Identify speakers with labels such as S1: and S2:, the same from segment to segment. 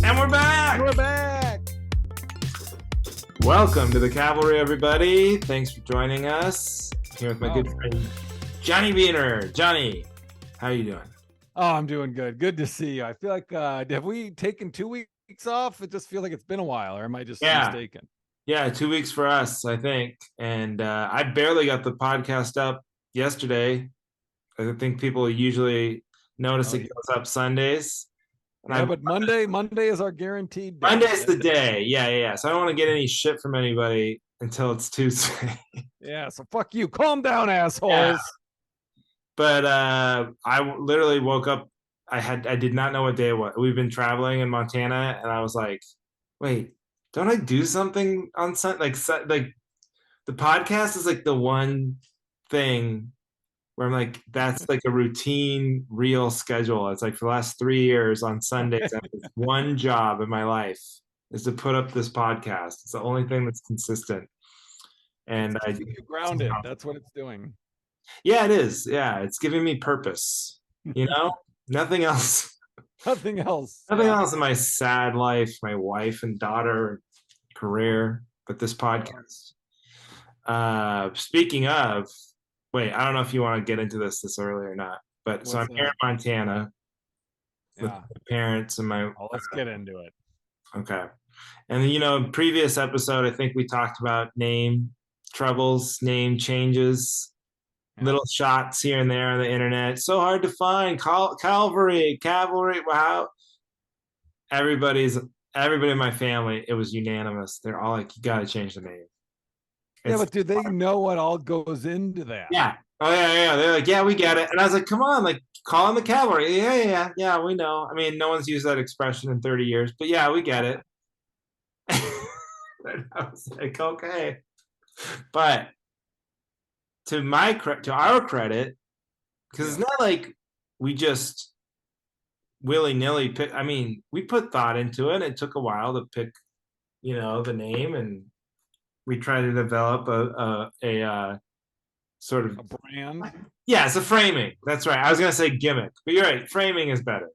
S1: And we're back!
S2: We're back!
S1: Welcome to the Cavalry, everybody. Thanks for joining us. I'm here with my good friend, Johnny Beaner. Johnny, how you doing?
S2: Oh, I'm doing good. Good to see you. I feel like, have we taken 2 weeks off? It just feels like it's been a while, or am I just mistaken?
S1: Yeah, 2 weeks for us, I think. And I barely got the podcast up yesterday. I think people usually notice it goes up Sundays.
S2: And but Monday is our guaranteed day.
S1: Monday's the day. Yeah. So I don't want to get any shit from anybody until it's Tuesday.
S2: Yeah, so fuck you. Calm down, assholes.
S1: Yeah. But I literally woke up. I did not know what day it was. We've been traveling in Montana, and I was like, wait, don't I do something on Sunday? Like the podcast is like the one thing where I'm like, that's like a routine, real schedule. It's like for the last 3 years on Sundays, I have one job in my life is to put up this podcast. It's the only thing that's consistent. And I
S2: keep you grounded. That's what it's doing.
S1: Yeah, it is. Yeah, it's giving me purpose. Nothing else.
S2: Nothing else.
S1: Nothing else in my sad life, my wife and daughter, career, but this podcast. Speaking of, wait, I don't know if you want to get into this early or not, but so I'm here in Montana with my parents and my.
S2: Oh, let's get into it.
S1: Okay, and previous episode, I think we talked about name troubles, name changes. Little shots here and there on the internet. So hard to find. Cavalry. Wow. Everybody in my family, it was unanimous. They're all like, you got to change the name.
S2: But do they know what all goes into that?
S1: Yeah. Oh, yeah. They're like, yeah, we get it. And I was like, come on, like, call them the Cavalry. Yeah, we know. I mean, no one's used that expression in 30 years, but yeah, we get it. And I was like, okay. But to our credit, because it's not like we just willy-nilly pick. I mean, we put thought into it. It took a while to pick, the name, and we tried to develop a sort of
S2: a brand.
S1: Yeah, it's a framing. That's right. I was gonna say gimmick, but you're right. Framing is better.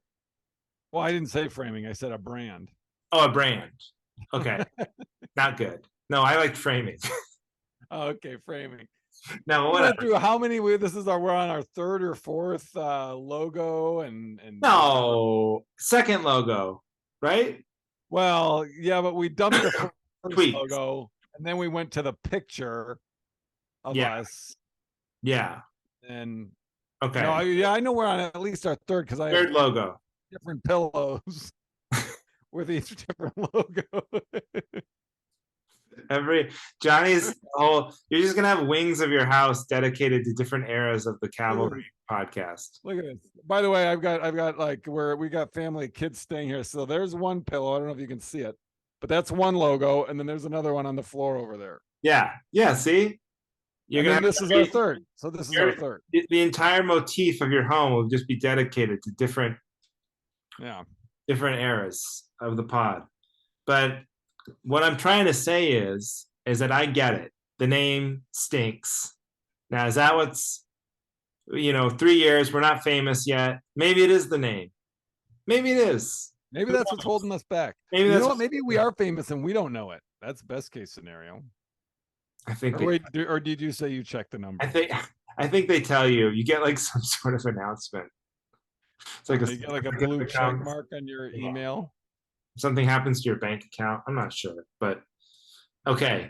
S2: Well, I didn't say framing. I said a brand.
S1: Oh, a brand. Okay, not good. No, I like framing.
S2: Okay, framing.
S1: Now,
S2: we went through how many? We're on our third or fourth logo, and
S1: no, second logo, right?
S2: Well, yeah, but we dumped the first logo, and then we went to the picture of us.
S1: Yeah.
S2: And
S1: okay.
S2: No, I know we're on at least our third because I
S1: have logo,
S2: different pillows with each different logo.
S1: Johnny's whole, you're just gonna have wings of your house dedicated to different eras of the Cavalry podcast.
S2: Look at this. By the way, I've got like where we got family kids staying here. So there's one pillow. I don't know if you can see it, but that's one logo, and then there's another one on the floor over there.
S1: Yeah. See,
S2: this is our third. So this is our third.
S1: The entire motif of your home will just be dedicated to different eras of the pod. But what I'm trying to say is that I get it. The name stinks. Now, is that what's, 3 years, we're not famous yet. Maybe it is the name. Maybe it is.
S2: Maybe that's what's holding us back. Maybe we are famous and we don't know it. That's best case scenario.
S1: I think.
S2: Or did you say you checked the number?
S1: I think they tell you. You get like some sort of announcement. It's like
S2: you get like a blue check mark on your email.
S1: Something happens to your bank account. I'm not sure, but okay.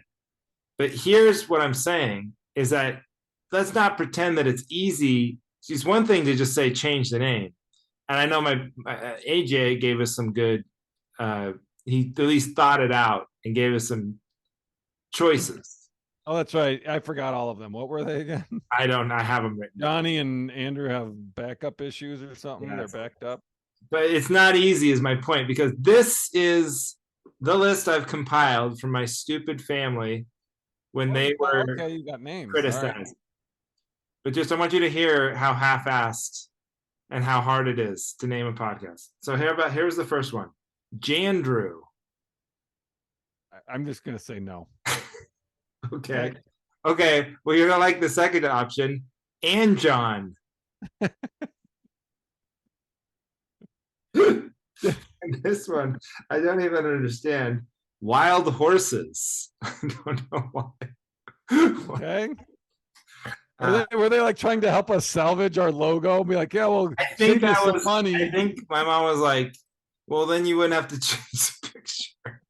S1: But here's what I'm saying is that let's not pretend that it's easy. It's one thing to just say change the name. And I know my AJ gave us some good, he at least thought it out and gave us some choices.
S2: Oh, that's right. I forgot all of them. What were they again?
S1: I have them written.
S2: Johnny and Andrew have backup issues or something. Yeah, they're backed up.
S1: But it's not easy is my point, because this is the list I've compiled from my stupid family when they were
S2: you got names.
S1: criticized. Right. But just I want you to hear how half-assed and how hard it is to name a podcast. So here's the first one. Jandrew.
S2: I'm just going to say no.
S1: Okay. Well, you're going to like the second option. And John. And this one, I don't even understand. Wild horses. I don't know why.
S2: Okay.
S1: Uh,
S2: Were they like trying to help us salvage our logo? Be like, yeah, we'll
S1: I think
S2: save you
S1: that
S2: some
S1: was. I
S2: money.
S1: think my mom was like, "Well, then you wouldn't have to change the picture."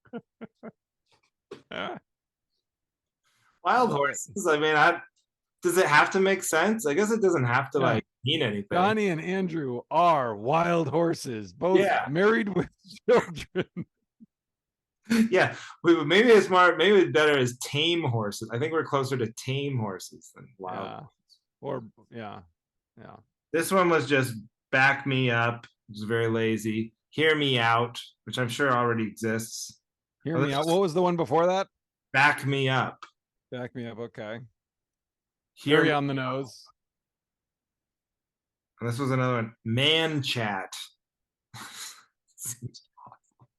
S2: Yeah, I
S1: Wild
S2: love it.
S1: horses. I mean, does it have to make sense? I guess it doesn't have to
S2: Yeah.
S1: like mean anything.
S2: Johnny and Andrew are wild horses, both
S1: Yeah,
S2: married with children.
S1: yeah. Maybe it's more. Maybe it's better as tame horses. I think we're closer to tame horses than wild.
S2: Yeah. Or yeah. Yeah.
S1: This one was just back me up. It was very lazy. Hear me out, which I'm sure already exists.
S2: Hear
S1: Oh,
S2: me
S1: this
S2: out.
S1: is
S2: What was the one before that?
S1: back me up.
S2: Back me up. Okay.
S1: Hear
S2: Very
S1: me.
S2: on the nose.
S1: And this was another one. Man chat.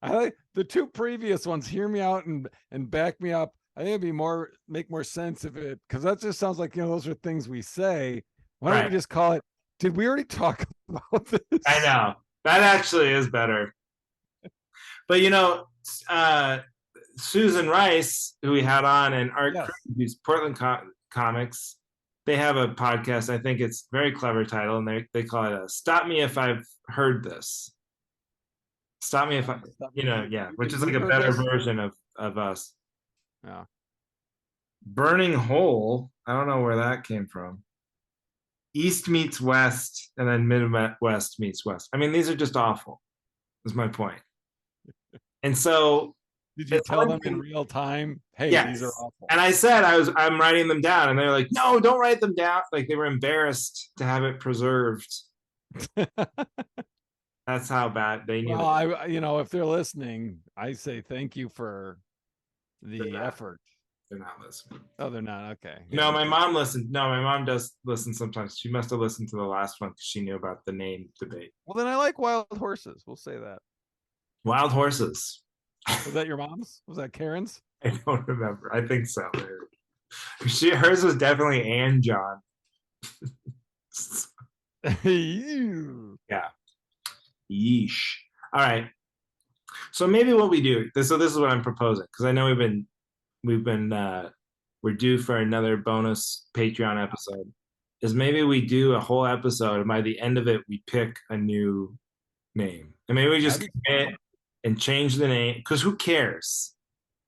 S2: I like the two previous ones, hear me out and back me up. I think it'd be make more sense if it, because that just sounds like, those are things we say. Why don't we
S1: Right.
S2: just call it, did we already talk about
S1: I
S2: this?
S1: know. That actually is better. But uh, Susan Rice, who we had on, and Art
S2: Yes.
S1: Cruz, who's Portland Comics, they have a podcast. I think it's a very clever title, and they call it "Stop Me If I've Heard This." Stop me if I,
S2: Stop me
S1: yeah, which
S2: if
S1: is like
S2: you've
S1: a
S2: heard
S1: better
S2: this.
S1: version of us.
S2: Yeah.
S1: Burning Hole. I don't know where that came from. East meets West, and then Midwest meets West. I mean, these are just awful. Is my point. And so
S2: Did you
S1: it's
S2: tell
S1: one
S2: them in
S1: thing.
S2: real time, hey, these are
S1: Yes.
S2: awful?
S1: And I said I'm writing them down, and they're like, no, don't write them down. Like they were embarrassed to have it preserved. That's how bad they knew
S2: Well,
S1: it.
S2: if they're listening, I say thank you for
S1: They're
S2: the
S1: not.
S2: effort.
S1: They're not listening.
S2: Oh, they're not. Okay.
S1: No,
S2: Yeah.
S1: my mom listened. No, my mom does listen sometimes. She must have listened to the last one because she knew about the name debate.
S2: Well, then I like wild horses. We'll say that.
S1: Wild horses.
S2: Was that your mom's? Was that Karen's?
S1: I don't remember. I think so. Hers was definitely Ann John. Yeah. Yeesh. All right. So maybe what we do. So this is what I'm proposing because I know we're due for another bonus Patreon episode. Is maybe we do a whole episode and by the end of it we pick a new name. And maybe we just commit and change the name because who cares?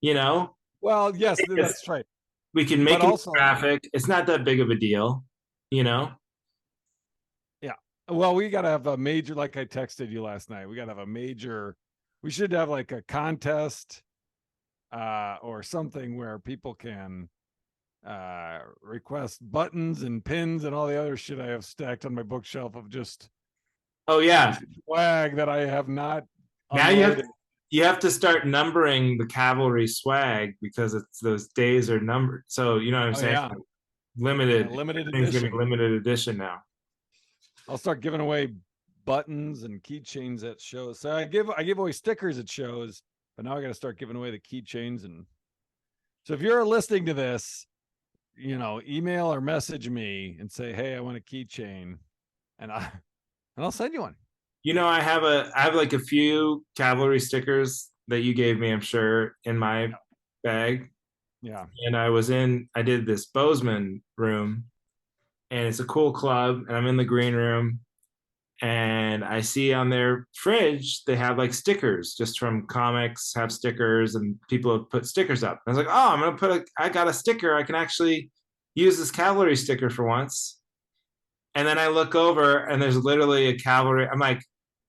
S1: You know?
S2: Well, yes,
S1: It's-
S2: that's right.
S1: we can make
S2: But
S1: it
S2: also,
S1: graphic. It's not that big of a deal, you know?
S2: yeah. Well, we got to have a major, like I texted you last night. We got to have a major, we should have like a contest or something where people can request buttons and pins and all the other shit I have stacked on my bookshelf of just
S1: Oh yeah.
S2: swag that I have not
S1: Now
S2: unloaded.
S1: you have to start numbering the cavalry swag because it's those days are numbered. So you know what I'm
S2: Oh
S1: saying?
S2: yeah,
S1: Limited.
S2: limited
S1: Everything's gonna be
S2: edition.
S1: limited edition now.
S2: I'll start giving away buttons and keychains at shows. So I give away stickers at shows, but now I got to start giving away the keychains. And so if you're listening to this, email or message me and say, "Hey, I want a keychain," and I'll send you one.
S1: I have like a few cavalry stickers that you gave me, I'm sure, in my bag.
S2: Yeah.
S1: And I did this Bozeman room, and it's a cool club, and I'm in the green room, and I see on their fridge they have like stickers just from comics, have stickers, and people have put stickers up. I was like, oh, I got a sticker. I can actually use this cavalry sticker for once. And then I look over and there's literally a cavalry. I'm like,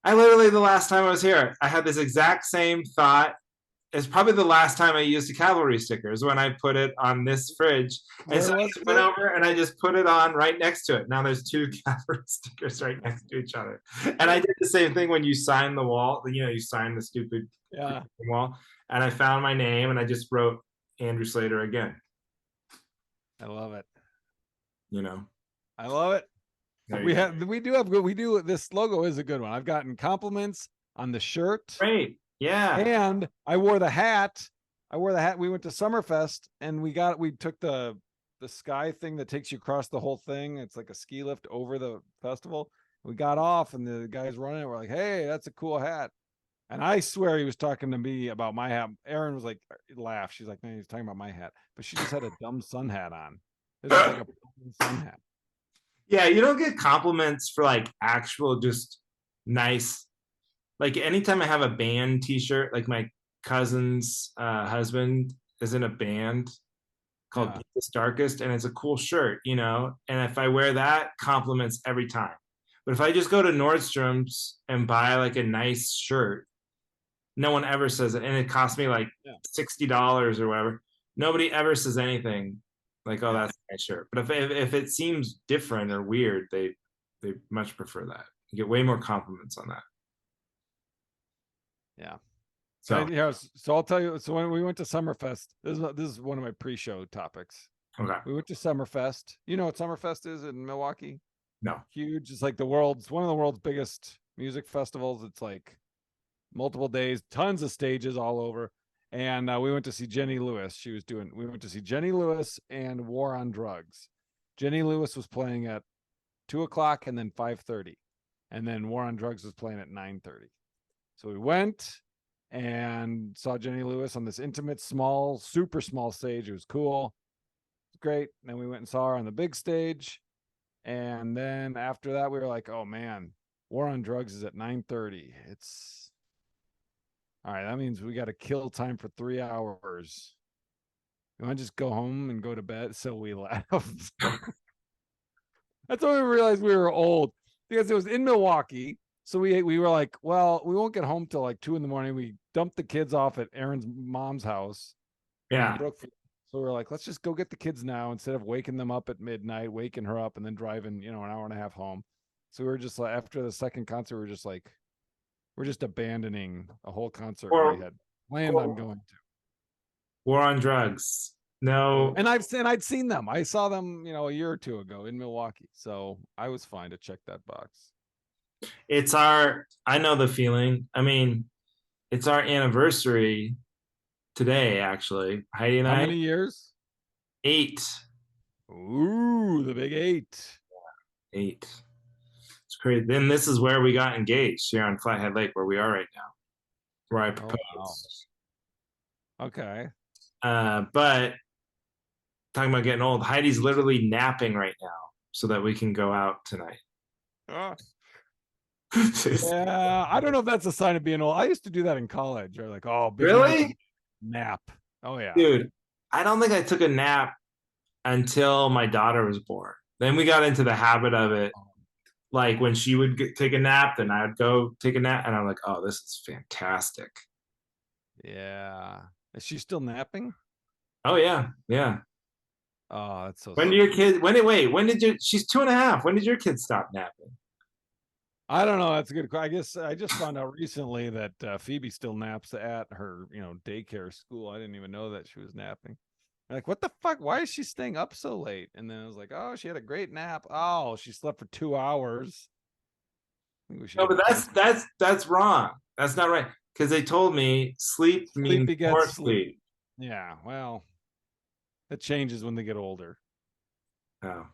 S1: the last time I was here, I had this exact same thought. It's probably the last time I used a cavalry sticker is when I put it on this fridge. And so I just went over and I just put it on right next to it. Now there's two cavalry stickers right next to each other. And I did the same thing when you sign the wall. You sign the stupid wall. And I found my name and I just wrote Andrew Slater again.
S2: I love it.
S1: I
S2: love it. This logo is a good one. I've gotten compliments on the shirt.
S1: Great. Yeah.
S2: And I wore the hat. We went to Summerfest and we took the sky thing that takes you across the whole thing. It's like a ski lift over the festival. We got off and the guys running it were like, "Hey, that's a cool hat." And I swear he was talking to me about my hat. Erin was like, laugh. She's like, man, he's talking about my hat. But she just had a dumb sun hat on. It was just like a sun hat.
S1: Yeah, you don't get compliments for like actual just nice. Like anytime I have a band T-shirt, like my cousin's husband is in a band called
S2: Yeah.
S1: Deepest Darkest, and it's a cool shirt, you know. And if I wear that, compliments every time. But if I just go to Nordstrom's and buy like a nice shirt, no one ever says it, and it cost me like
S2: Yeah.
S1: $60 or whatever. Nobody ever says anything like, "Oh,
S2: Yeah.
S1: that's a nice shirt." But if it seems different or weird, they much prefer that. You get way more compliments on that.
S2: Yeah.
S1: So
S2: Yeah, so I'll tell you. So when we went to Summerfest, this is one of my pre-show topics.
S1: okay,
S2: We went to Summerfest. You know what Summerfest is in Milwaukee?
S1: no,
S2: Huge. It's like one of the world's biggest music festivals. It's like multiple days, tons of stages all over. And we went to see Jenny Lewis. We went to see Jenny Lewis and War on Drugs. Jenny Lewis was playing at 2 o'clock and then 5:30. And then War on Drugs was playing at 9:30. So we went and saw Jenny Lewis on this intimate, small, super small stage. It was cool. It was great. And then we went and saw her on the big stage. And then after that, we were like, oh man, War on Drugs is at 9:30. It's all right. That means we got to kill time for 3 hours. You want to just go home and go to bed? So we laughed. That's when we realized we were old because it was in Milwaukee. So we were like, well, we won't get home till like 2 a.m. We dumped the kids off at Erin's mom's house in
S1: yeah.
S2: Brookfield. So we were like, let's just go get the kids now instead of waking them up at midnight, waking her up, and then driving, an hour and a half home. So we were just like, after the second concert, we were just like, we're just abandoning a whole concert we
S1: Or,
S2: had planned on
S1: or
S2: going to.
S1: War on Drugs. No,
S2: And I'd seen them. I saw them, a year or two ago in Milwaukee. So I was fine to check that box.
S1: it's our. I know the feeling. I mean, it's our anniversary today. Actually, Heidi and
S2: How
S1: I
S2: many years?
S1: 8.
S2: Ooh, the big 8.
S1: 8. It's crazy. Then this is where we got engaged here on Flathead Lake, where we are right now, where I
S2: Oh wow.
S1: proposed.
S2: Okay.
S1: But talking about getting old, Heidi's literally napping right now so that we can go out tonight.
S2: Yeah, I don't know if that's a sign of being old. I used to do that in college. Or like, oh, big night
S1: Really?
S2: nap. Oh yeah.
S1: Dude, I don't think I took a nap until my daughter was born. Then we got into the habit of it. Like when she would take a nap, then I'd go take a nap, and I'm like, "Oh, this is fantastic."
S2: Yeah. Is she still napping?
S1: Oh yeah, yeah.
S2: Oh, that's so
S1: When do your
S2: sweet.
S1: kids? When did wait? When did you? She's 2.5. When did your kids stop napping?
S2: I don't know. That's a good. I guess I just found out recently that Phoebe still naps at her, daycare school. I didn't even know that she was napping. I'm like, what the fuck? Why is she staying up so late? And then I was like, oh, she had a great nap. Oh, she slept for 2 hours. I think we should
S1: No,
S2: get
S1: but
S2: a
S1: that's wrong. That's not right. Because they told me sleep
S2: sleep
S1: means more
S2: begets sleep.
S1: sleep.
S2: Yeah, well, it changes when they get older.
S1: Oh,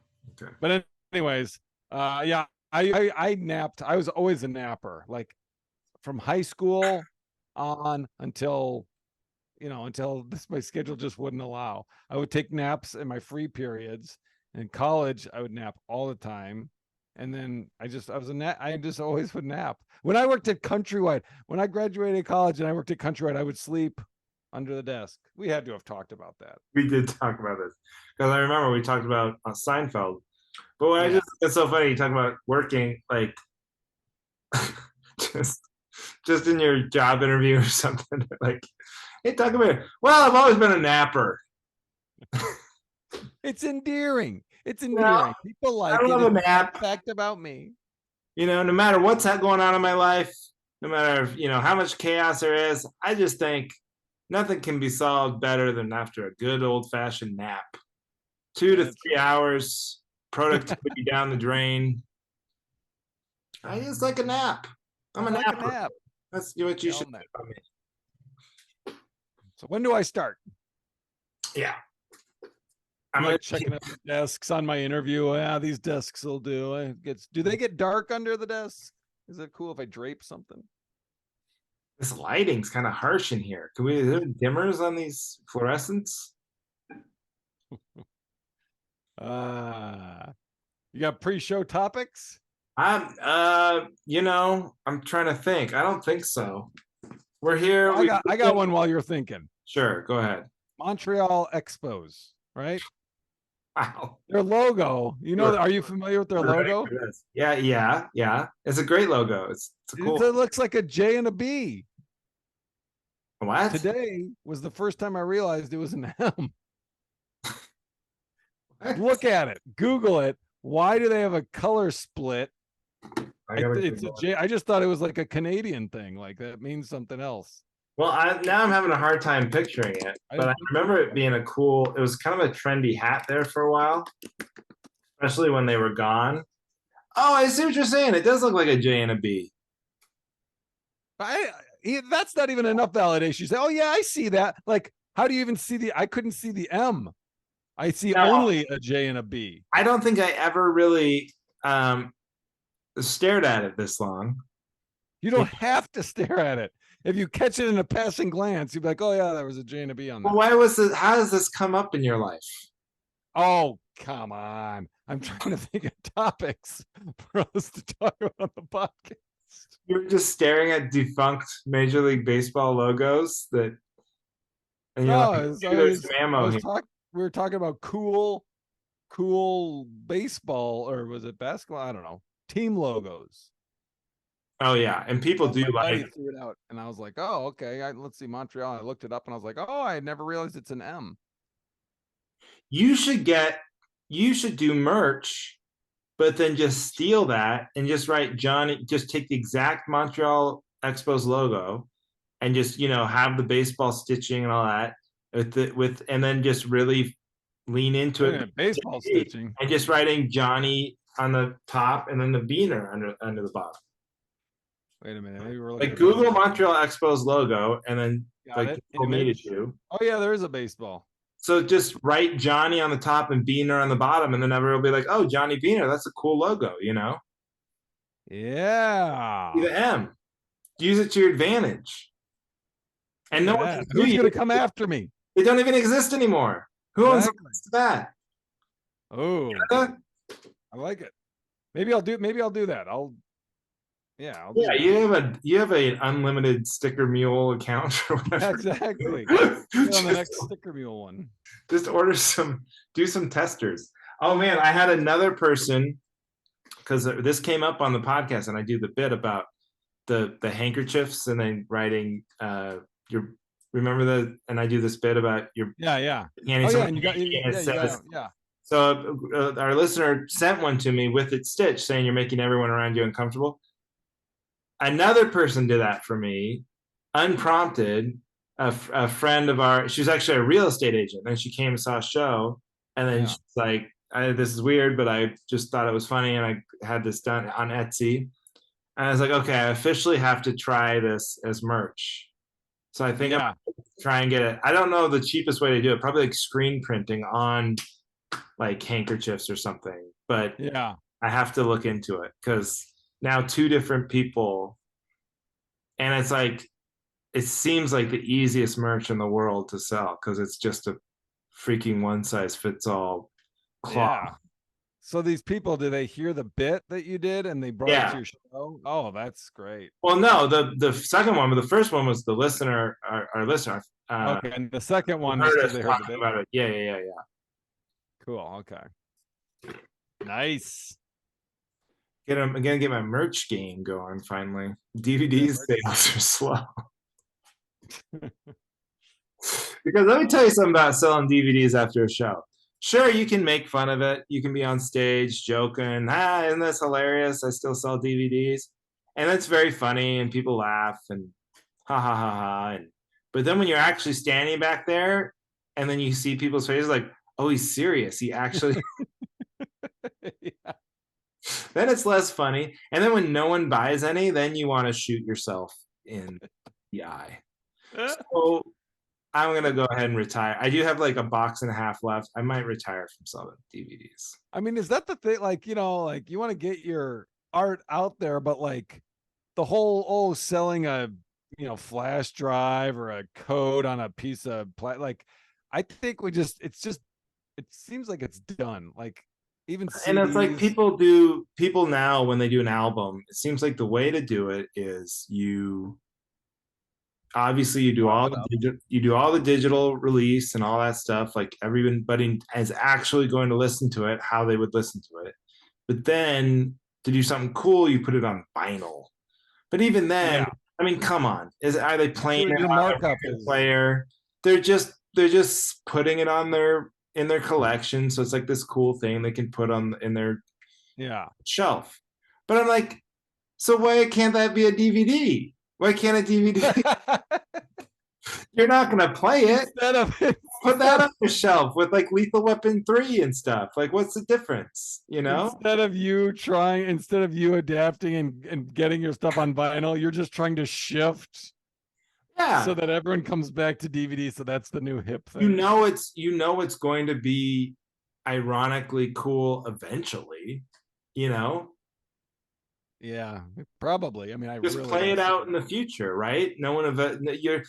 S1: okay.
S2: But anyways, yeah, I napped. I was always a napper, like from high school on until my schedule just wouldn't allow. I would take naps in my free periods. In college, I would nap all the time. And then I was a nap. I just always would nap. When I worked at Countrywide, when I graduated college and I worked at Countrywide, I would sleep under the desk. We had to have talked about that.
S1: We did talk about this because I remember we talked about Seinfeld. But what I
S2: Yeah.
S1: just it's so funny. You talk about working like just just in your job interview or something. Like, hey, talk about it. Well, I've always been a napper.
S2: It's endearing. It's
S1: You know,
S2: endearing. People
S1: I
S2: like it.
S1: love a
S2: It's a fun
S1: nap.
S2: fact about me.
S1: No matter what's going on in my life, no matter how much chaos there is, I just think nothing can be solved better than after a good old fashioned nap. 2 to 3 hours, productivity down the drain. I just like a nap.
S2: I
S1: I'm a
S2: like a
S1: napper.
S2: nap.
S1: That's what you
S2: We all
S1: should
S2: nap.
S1: say about me.
S2: So when do I start?
S1: Yeah.
S2: I'm
S1: I'm
S2: like
S1: gonna
S2: checking out the desks on my interview. Yeah, these desks will do. Do they get dark under the desk? Is it cool if I drape something?
S1: This lighting's kind of harsh in here. Can we, is there dimmers on these fluorescents?
S2: You got pre-show topics?
S1: I'm trying to think. I don't think so. We're here.
S2: Well, I got one while you're thinking.
S1: Sure, go ahead.
S2: Montreal Expos, right?
S1: Wow.
S2: Their logo,
S1: Sure.
S2: are you familiar with their
S1: We're ready
S2: logo?
S1: for this. Yeah. It's a great logo. It's a
S2: It
S1: cool.
S2: looks like a J and a B.
S1: What?
S2: Today was the first time I realized it was an M.
S1: What?
S2: Look at it. Google it. Why do they have a color split?
S1: I gotta
S2: It's a
S1: Google it.
S2: J. I just thought it was like a Canadian thing. Like that means something else.
S1: Well, now I'm having a hard time picturing it,
S2: I
S1: but I
S2: didn't think
S1: remember it being a cool. It was kind of a trendy hat there for a while, especially when they were gone. Oh, I see what you're saying. It does look like a J and a B.
S2: that's not even enough validation. You say, oh yeah, I see that. Like, how do you even see I couldn't see the M. I see
S1: No,
S2: only a J and a B.
S1: I don't think I ever really stared at it this long.
S2: You don't have to stare at it. If you catch it in a passing glance, you'd be like, oh yeah, there was a J and a B on
S1: Well,
S2: that.
S1: why was this? How does this come up in your life?
S2: Oh, come on. I'm trying to think of topics for us to talk about on the podcast.
S1: You were just staring at defunct Major League Baseball logos and you're
S2: No,
S1: like, "Maybe there's some ammo here."
S2: we were talking about cool baseball, or was it basketball? I don't know. Team logos.
S1: Oh yeah, and people do
S2: My buddy
S1: like.
S2: threw it out, and I was like, "Oh, okay. Let's see Montreal." I looked it up, and I was like, "Oh, I never realized it's an M."
S1: You should get. You should do merch, but then just steal that and just write Johnny. Just take the exact Montreal Expos logo, and just have the baseball stitching and all that and then just really lean into
S2: Wait a
S1: it
S2: minute, baseball stitching.
S1: and just writing Johnny on the top and then the beaner under the bottom.
S2: Wait a minute, maybe we're looking
S1: Like
S2: at the wrong
S1: Google
S2: thing.
S1: Montreal Expos logo and then
S2: Got
S1: like
S2: it.
S1: told me to
S2: Image.
S1: do.
S2: Oh yeah, there is a baseball.
S1: So just write Johnny on the top and Beaner on the bottom, and then everyone will be like, "Oh, Johnny Beaner, that's a cool logo," See
S2: Yeah.
S1: the M. Use it to your advantage. And
S2: Look
S1: no
S2: at
S1: one
S2: that.
S1: can sue
S2: Who's
S1: you.
S2: gonna come after me?
S1: They don't even exist anymore. Who owns
S2: Exactly.
S1: that?
S2: Oh,
S1: Canada?
S2: I like it. Maybe I'll do that. I'll do
S1: Yeah,
S2: that.
S1: you have an unlimited sticker mule account or whatever.
S2: Exactly. Get on the next
S1: just,
S2: sticker mule one.
S1: just order do some testers. Oh man, I had another person because this came up on the podcast, and I do the bit about the handkerchiefs and then writing your remember and I do this bit about your
S2: Yeah.
S1: handing
S2: Oh yeah,
S1: someone
S2: and you got
S1: and it
S2: you got
S1: says
S2: yeah.
S1: so our listener sent one to me with it stitched saying you're making everyone around you uncomfortable. Another person did that for me unprompted. A friend of ours, she was actually a real estate agent, and she came and saw a show, and then she's like, this is weird, but I just thought it was funny, and I had this done on Etsy. And I was like, okay, I officially have to try this as merch. So I think I'm
S2: Yeah.
S1: gonna try and get it. I don't know the cheapest way to do it. Probably like screen printing on like handkerchiefs or something. But
S2: Yeah.
S1: I have to look into it because now two different people, and it's like it seems like the easiest merch in the world to sell because it's just a freaking one size fits all cloth.
S2: Yeah. So these people, do they hear the bit that you did and they brought it to
S1: Yeah.
S2: your show? Oh, that's great.
S1: Well, no, the second one, but the first one was the listener, our listener.
S2: Okay, and the second one is
S1: Heard
S2: because
S1: us
S2: they heard the
S1: talking
S2: bit.
S1: about it. Yeah.
S2: Cool. Okay. Nice.
S1: I'm gonna get my merch game going finally. DVDs sales are slow. Because let me tell you something about selling DVDs after a show. Sure, you can make fun of it. You can be on stage joking, isn't this hilarious? I still sell DVDs. And that's very funny and people laugh and ha ha ha ha. But then when you're actually standing back there and then you see people's faces like, oh, he's serious. He actually
S2: Yeah.
S1: then it's less funny. And then when no one buys any, then you want to shoot yourself in the eye. So I'm gonna go ahead and retire. I do have like a box and a half left. I might retire from selling DVDs.
S2: I mean, is that the thing? Like, like you want to get your art out there, but like the whole selling a flash drive or a code on a piece of like I think it seems like it's done. Like even
S1: And it's like
S2: CDs.
S1: people now when they do an album, it seems like the way to do it is you obviously
S2: Mark it up.
S1: you do all the digital release and all that stuff like everybody is actually going to listen to it how they would listen to it, but then to do something cool you put it on vinyl. But even then,
S2: Yeah.
S1: I mean, come on, are they playing it
S2: Your
S1: on a
S2: markup
S1: record
S2: is,
S1: player? They're just putting it on their in their collection, so it's like this cool thing they can put on in their
S2: yeah.
S1: shelf. But I'm like, so why can't that be a DVD? Why can't a DVD? You're not gonna play it.
S2: instead of
S1: Put that
S2: instead
S1: on
S2: of
S1: your shelf with like Lethal Weapon 3 and stuff. Like, what's the difference? You know?
S2: instead of you adapting and getting your stuff on vinyl, you're just trying to shift so
S1: Yeah.
S2: that everyone comes back to DVD. So that's the new hip
S1: You
S2: thing.
S1: know it's going to be ironically cool eventually, you know?
S2: Yeah, probably. I mean, I
S1: Just
S2: really
S1: play
S2: don't
S1: it
S2: see
S1: out
S2: it.
S1: in the future, right? No one of you're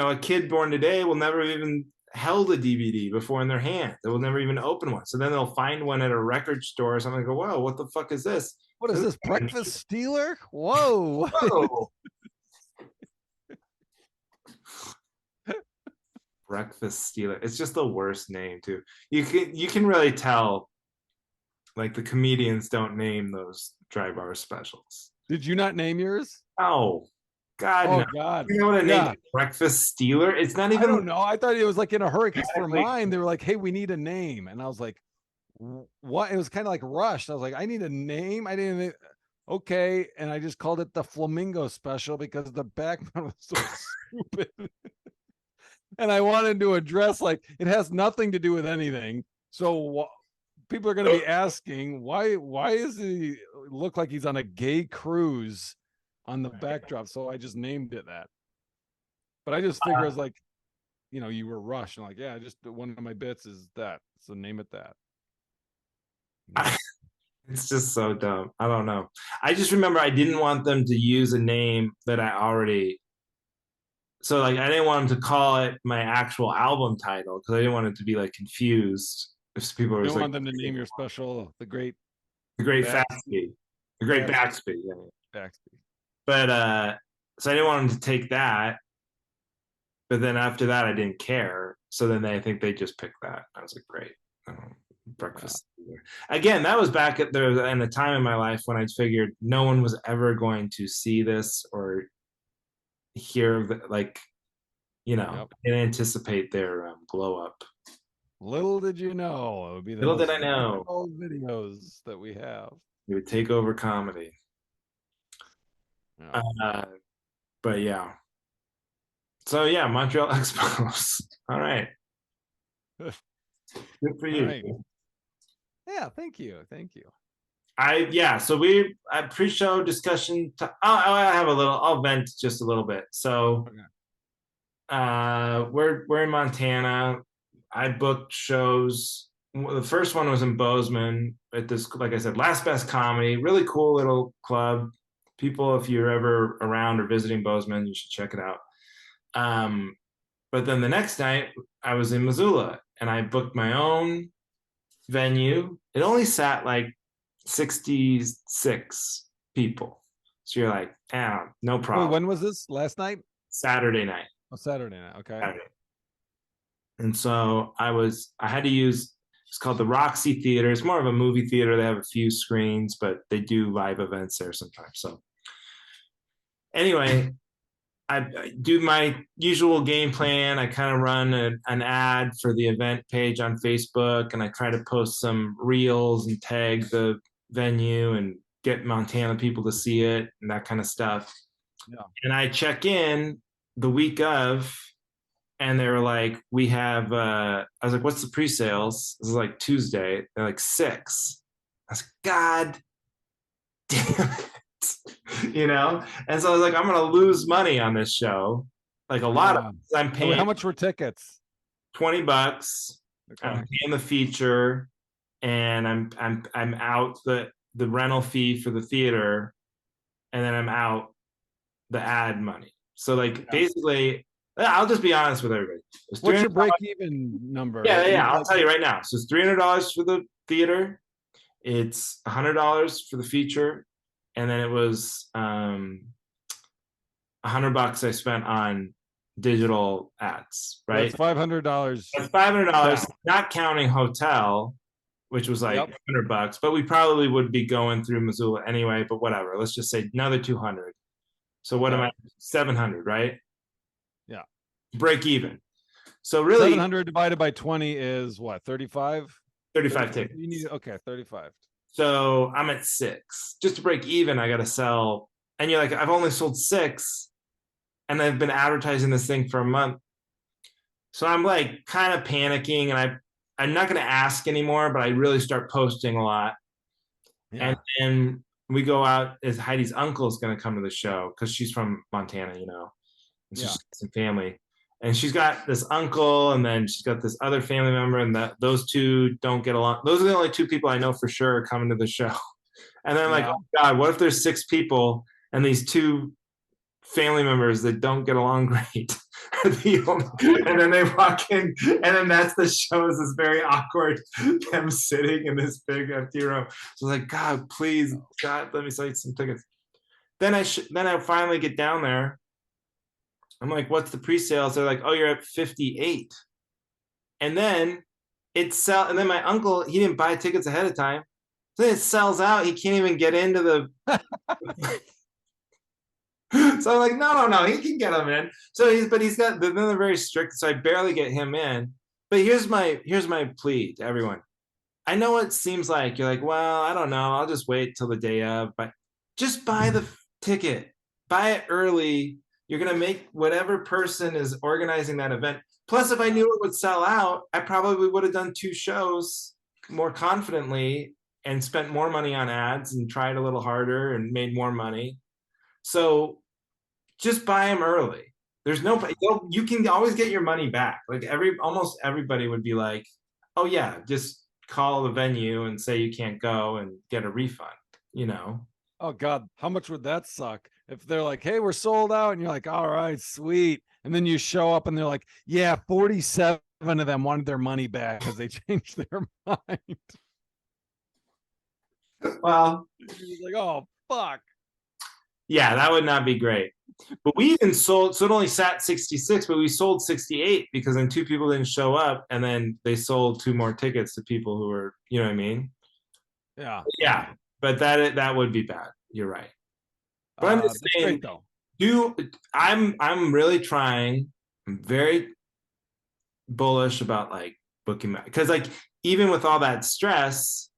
S1: a kid born today will never even held a DVD before in their hand. They will never even open one. So then they'll find one at a record store or something and go, whoa, what the fuck is this?
S2: What is this, breakfast stealer? Whoa.
S1: Whoa. Breakfast Stealer. It's just the worst name too. You can really tell like the comedians don't name those dry bar specials.
S2: Did you not name yours?
S1: Oh, God,
S2: Oh
S1: no.
S2: God.
S1: You know what I named
S2: Yeah.
S1: it? Breakfast Stealer? It's not
S2: I
S1: even
S2: don't know. I thought it was like in a hurry because for
S1: like,
S2: mine, they were like, hey, we need a name. And I was like, what? It was kind of like rushed. I was like, I need a name. I didn't. Okay. And I just called it the Flamingo Special because the back one was so stupid. And I wanted to address like it has nothing to do with anything. So people are going to be asking why is he look like he's on a gay cruise on the backdrop? So I just named it that. But I just figure it's like, you were rushed and like, yeah, just one of my bits is that. So name it that. Yeah.
S1: it's just so dumb. I don't know. I just remember I didn't want them to use a name that I already. So like I didn't want them to call it my actual album title because I didn't want it to be like confused if people were
S2: You
S1: just
S2: don't
S1: like
S2: want them to name your special the Great
S1: the Great
S2: Baxby.
S1: Fatsby, the Great
S2: Baxby.
S1: Baxby. Yeah.
S2: Baxby.
S1: But so I didn't want them to take that. But then after that, I didn't care. So then I think they just picked that. I was like, great.
S2: Yeah.
S1: Breakfast. Again, that was back at there in a time in my life when I figured no one was ever going to see this or hear like,
S2: Yep.
S1: and anticipate their glow up.
S2: Little did you know it would be the
S1: Little did
S2: most
S1: I know
S2: viral videos that we have.
S1: it would take over comedy.
S2: Yeah.
S1: Uh, but yeah. So yeah, Montreal Expos. All right. Good for
S2: All
S1: you.
S2: right. Yeah. Thank you. Thank you.
S1: Yeah, so we pre-show discussion. I have a little. I'll vent just a little bit. So,
S2: Okay.
S1: we're in Montana. I booked shows. The first one was in Bozeman at this, like I said, Last Best Comedy. Really cool little club. People, if you're ever around or visiting Bozeman, you should check it out. Um, but then the next night, I was in Missoula, and I booked my own venue. It only sat like 66 people. So you're like, no
S2: Wait,
S1: problem.
S2: when was this? Last night?
S1: Saturday night.
S2: Oh, Saturday night. Okay.
S1: Saturday. And so I had to use, it's called the Roxy Theater. It's more of a movie theater. They have a few screens, but they do live events there sometimes. So anyway, I do my usual game plan. I kind of run an ad for the event page on Facebook, and I try to post some reels and tag the venue and get Montana people to see it and that kind of stuff.
S2: Yeah.
S1: And I check in the week of, and they were like, "We have." I was like, "What's the pre-sales?" This is like Tuesday. They're like 6. I was like, "God damn it," And so I was like, "I'm gonna lose money on this show, like a lot of.
S2: Yeah.
S1: I'm
S2: Oh, wait,
S1: paying
S2: how much were tickets?
S1: $20. I'm
S2: Okay.
S1: paying the feature, and I'm out the rental fee for the theater, and then I'm out the ad money. So like
S2: Yeah.
S1: basically, I'll just be honest with everybody. It's three
S2: What's
S1: hundred.
S2: your break even number?
S1: Yeah,
S2: You
S1: yeah. I'll
S2: like,
S1: tell you right now. So it's $300 for the theater. It's $100 for the feature, and then it was $100 I spent on digital ads.
S2: so that's
S1: Right.
S2: $500
S1: That's $500,
S2: down.
S1: not counting hotel, which was like
S2: Yep.
S1: $100. But we probably would be going through Missoula anyway. But whatever. Let's just say another 200. So what am
S2: Okay.
S1: I? 700, right?
S2: Yeah.
S1: Break even. So really,
S2: 700 divided by 20 is what? 35?
S1: 35
S2: 35.
S1: tickets.
S2: You need, okay, 35.
S1: So I'm at 6. Just to break even, I got to sell. And you're like, I've only sold 6, and I've been advertising this thing for a month. So I'm like kind of panicking, and I'm not going to ask anymore, but I really start posting a lot. And
S2: Yeah.
S1: then we go out. As Heidi's uncle is going to come to the show because she's from Montana, and so she's
S2: Yeah.
S1: got some family. And she's got this uncle, and then she's got this other family member, and that those two don't get along. Those are the only two people I know for sure are coming to the show. And then I'm like,
S2: Yeah.
S1: oh God, what if there's 6 people and these two family members that don't get along great? And then they walk in, and then that's the show is this very awkward, them sitting in this big empty room. So I was like, God, please, God, let me sell you some tickets. Then I finally get down there. I'm like, what's the pre-sales? They're like, oh, you're at 58. And then and then my uncle, he didn't buy tickets ahead of time. So then it sells out. He can't even get into the so I'm like, no, he can get them in. But he's got, then they're very strict, so I barely get him in. But here's my plea to everyone. I know it seems like you're like, well, I don't know, I'll just wait till the day of, but just buy the ticket, buy it early. You're gonna make whatever person is organizing that event. Plus, if I knew it would sell out, I probably would have done 2 shows more confidently and spent more money on ads and tried a little harder and made more money. So just buy them early. There's no, you can always get your money back. Like almost everybody would be like, oh yeah, just call the venue and say you can't go and get a refund, you know?
S2: Oh God, how much would that suck? If they're like, hey, we're sold out, and you're like, all right, sweet. And then you show up and they're like, yeah, 47 of them wanted their money back because they changed their mind.
S1: Well,
S2: You're like, oh fuck.
S1: yeah, that would not be great. But we even sold, so it only sat 66, but we sold 68 because then 2 people didn't show up, and then they sold 2 more tickets to people who were, you know what I mean?
S2: Yeah.
S1: Yeah, but that would be bad. You're right. But I'm just
S2: That's
S1: saying,
S2: great though.
S1: I'm really trying. I'm very bullish about like booking because like even with all that stress,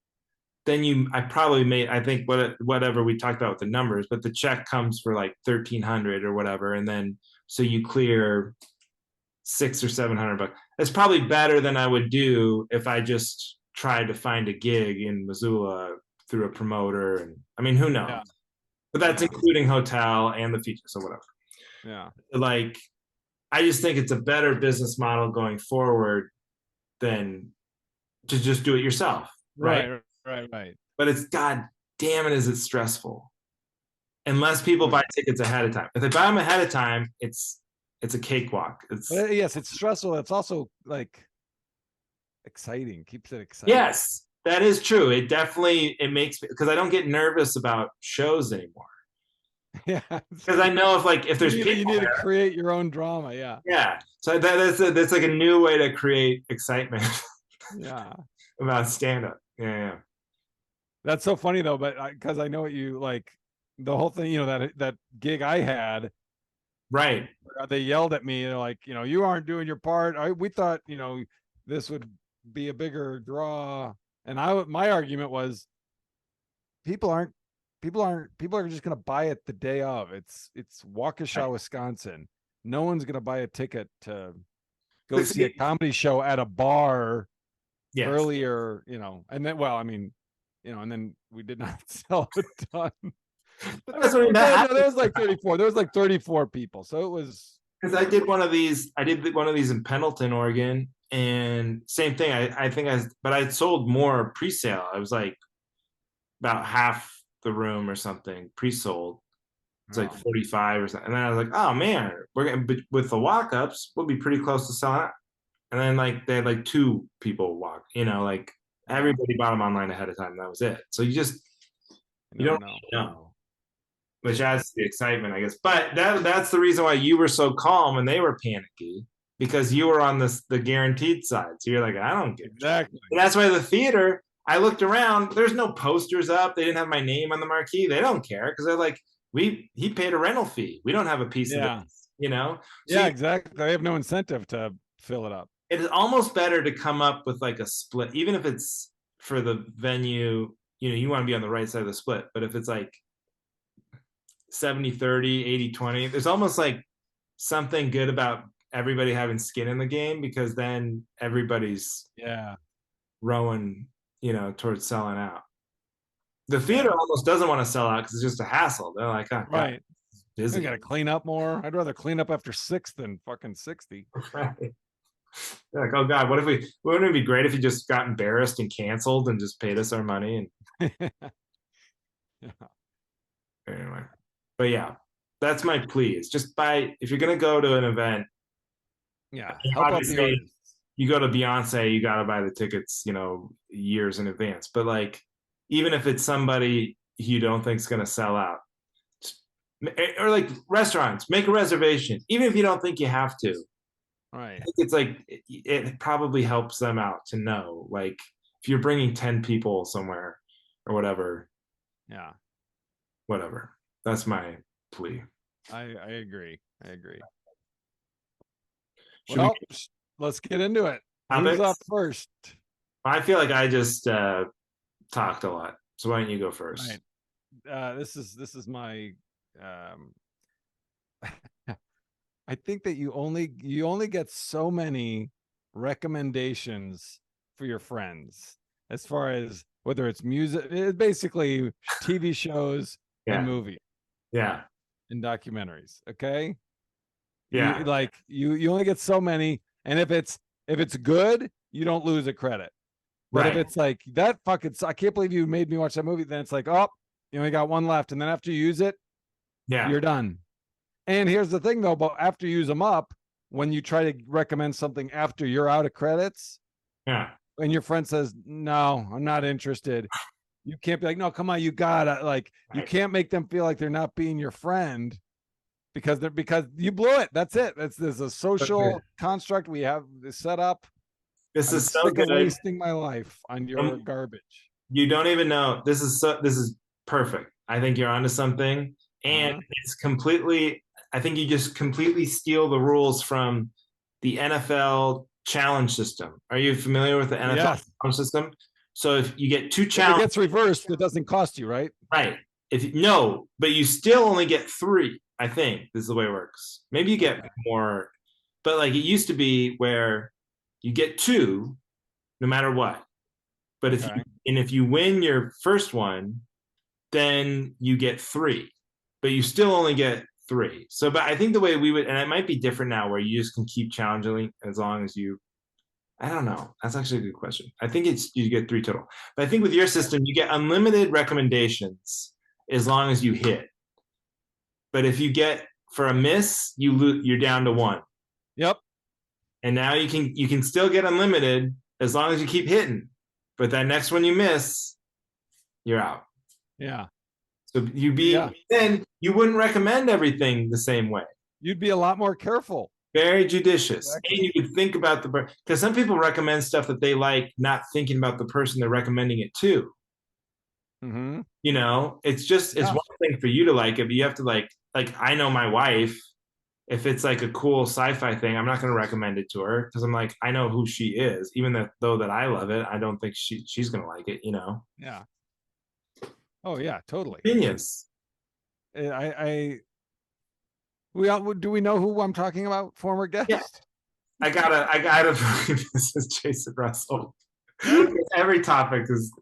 S1: then I probably made, I think whatever we talked about with the numbers, but the check comes for like 1,300 or whatever, and then so you clear 600 or 700 bucks. It's probably better than I would do if I just tried to find a gig in Missoula through a promoter, and I mean, who knows?
S2: Yeah.
S1: But that's
S2: Yeah.
S1: including hotel and the features or whatever.
S2: Yeah.
S1: Like, I just think it's a better business model going forward than to just do it yourself, right?
S2: Right.
S1: But it's, god damn it, is it stressful? Unless people
S2: Oh,
S1: buy
S2: yeah.
S1: tickets ahead of time. If they buy them ahead of time, it's a cakewalk. It's,
S2: But yes, it's stressful. It's also like exciting. Keeps it exciting.
S1: yes, that is true. It makes me, because I don't get nervous about shows anymore.
S2: Yeah.
S1: Because I know if there's
S2: You
S1: people
S2: need to
S1: there,
S2: create your own drama. Yeah.
S1: yeah. So that's like a new way to create excitement
S2: Yeah.
S1: about stand up. Yeah.
S2: That's so funny though, but because I know what you like, the whole thing, that gig I had,
S1: Right.
S2: they yelled at me. They're like, you aren't doing your part. We thought, this would be a bigger draw. And my argument was people aren't, people are just going to buy it the day of. It's Waukesha,
S1: Right.
S2: Wisconsin. No one's going to buy a ticket to go
S1: But
S2: see a
S1: see,
S2: comedy show at a bar
S1: yes.
S2: earlier, and then, well, I mean, and then we did not sell a ton. But
S1: That's what I mean, that
S2: no, there
S1: happens.
S2: was like 34. There was like 34 people. So it was.
S1: Because I did one of these. I did one of these in Pendleton, Oregon, and same thing. But I sold more pre-sale. I was like about half the room or something pre-sold, It's like 45 or something. And then I was like, oh man, we're gonna with the walk-ups, we'll be pretty close to selling out. And then like they had like 2 people walk, like
S2: Yeah.
S1: everybody bought them online ahead of time. That was it. So
S2: You
S1: you
S2: never
S1: don't
S2: know.
S1: know, which adds to the excitement, I guess. But that's the reason why you were so calm and they were panicky, because you were on the guaranteed side. So you're like, I don't give a shit.
S2: Exactly.
S1: And that's why the theater, I looked around, there's no posters up. They didn't have my name on the marquee. They don't care because they're like, he paid a rental fee. We don't have a piece of
S2: Yeah.
S1: this. So
S2: Yeah, exactly. They have no incentive to fill it up.
S1: it is almost better to come up with like a split, even if it's for the venue, you want to be on the right side of the split. But if it's like 70-30, 80-20, there's almost like something good about everybody having skin in the game, because then everybody's
S2: Yeah.
S1: rowing, towards selling out. The theater
S2: Yeah.
S1: almost doesn't want to sell out because it's just a hassle. They're like, oh god,
S2: Right.
S1: busy.
S2: We got to clean up more. I'd rather clean up after 6 than fucking 60.
S1: Right. They're like, oh god, wouldn't it be great if you just got embarrassed and canceled and just paid us our money? And
S2: Yeah.
S1: anyway, but yeah, that's my plea. It's just if you're gonna go to an event,
S2: Yeah. Help out the
S1: obviously
S2: artists.
S1: you go to Beyonce, you gotta buy the tickets, years in advance. But like, even if it's somebody you don't think is gonna sell out, or like restaurants, make a reservation, even if you don't think you have to.
S2: Right.
S1: I think it's like it probably helps them out to know, like, if you're bringing 10 people somewhere or whatever,
S2: Yeah.
S1: whatever. That's my plea.
S2: I agree. I agree.
S1: Should we
S2: Well, let's get into it. Who's
S1: topics?
S2: up first?
S1: I feel like I just talked a lot. So why don't you go first?
S2: Right. This is my um I think that you only get so many recommendations for your friends, as far as whether it's music, it's basically TV shows and
S1: Yeah.
S2: movies
S1: Yeah.
S2: and documentaries. Okay.
S1: Yeah.
S2: You only get so many. And if it's good, you don't lose a credit. But if
S1: Right.
S2: it's like that fucking, I can't believe you made me watch that movie, then it's like, oh, you only got one left. And then after you use it,
S1: Yeah.
S2: you're done. And here's the thing though, but after you use them up, when you try to recommend something after you're out of credits,
S1: Yeah.
S2: and your friend says, no, I'm not interested, you can't be like, no, come on, you gotta, like, you
S1: Right.
S2: can't make them feel like they're not being your friend because you blew it. That's it. There's a social construct we have set up.
S1: This
S2: I'm
S1: is so
S2: sick of
S1: good.
S2: wasting my life on your garbage.
S1: You don't even know. This is perfect. I think you're onto something. And it's completely, I think you just completely steal the rules from the NFL challenge system. Are you familiar with the NFL
S2: Yes.
S1: challenge system? So if you get 2
S2: If it
S1: challenges,
S2: gets reversed, it doesn't cost you, right?
S1: right? No, but you still only get 3. I think this is the way it works. Maybe you get more, but like it used to be where you get 2 no matter what. But if you win your first one, then you get 3, but you still only get 3. So, but I think the way we would, and it might be different now, where you just can keep challenging as long as you. I don't know. That's actually a good question. I think it's you get 3 total, but I think with your system you get unlimited recommendations as long as you hit. But if you get for a miss, you're down to 1.
S2: Yep.
S1: And now you can still get unlimited as long as you keep hitting. But that next one you miss, you're out.
S2: Yeah.
S1: So then you wouldn't recommend everything the same way.
S2: You'd be a lot more careful.
S1: Very judicious.
S2: Exactly.
S1: And you would think about because some people recommend stuff that they like, not thinking about the person they're recommending it to.
S2: Mm-hmm.
S1: It's one thing for you to like it, but you have to like I know my wife, if it's like a cool sci-fi thing, I'm not going to recommend it to her because I'm like, I know who she is. Even though that I love it, I don't think she's going to like it,
S2: Yeah. Oh yeah, totally.
S1: Genius.
S2: Do we know who I'm talking about? Former guest?
S1: Yeah. I gotta this is Jason Russell. Every topic is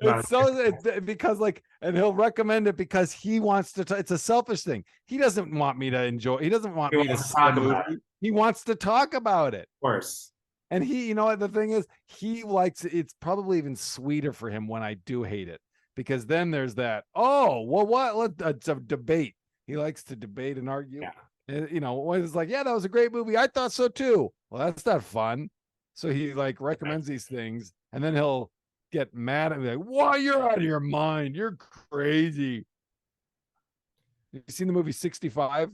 S2: because and he'll recommend it because he wants to. It's a selfish thing. He doesn't want me to enjoy. He doesn't want me to see a movie. He wants to talk about it.
S1: Of course.
S2: And he, the thing is, he likes it. It's probably even sweeter for him when I do hate it, because then there's that. Oh, well, what? It's a debate. He likes to debate and argue.
S1: Yeah.
S2: You know, when it's like, yeah, that was a great movie. I thought so too. Well, that's not fun. So he like recommends these things, and then he'll get mad at me like, "Why, you're out of your mind? You're crazy." You seen the movie 65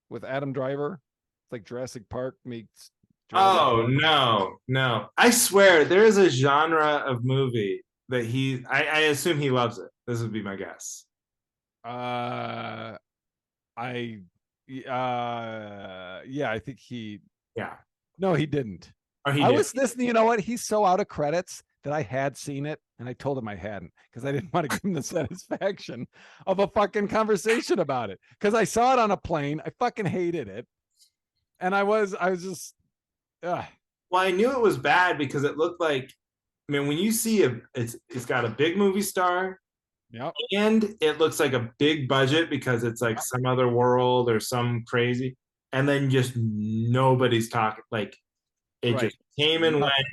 S2: with Adam Driver? It's like Jurassic Park meets Jurassic
S1: Oh
S2: Park.
S1: no, no. I swear there is a genre of movie that I assume he loves it. This would be my guess.
S2: Uh, I, yeah, I think he.
S1: Yeah.
S2: No, he didn't.
S1: Oh, he
S2: I
S1: did.
S2: was listening. You know what? He's so out of credits that I had seen it, and I told him I hadn't because I didn't want to give him the satisfaction of a fucking conversation about it. Because I saw it on a plane. I fucking hated it, and I was just,
S1: Well, I knew it was bad because it looked like, I mean, when you see it's got a big movie star
S2: yep,
S1: and it looks like a big budget because it's like
S2: yep,
S1: some other world or some crazy, and then just nobody's talking. Like it
S2: right,
S1: just came and went
S2: nothing.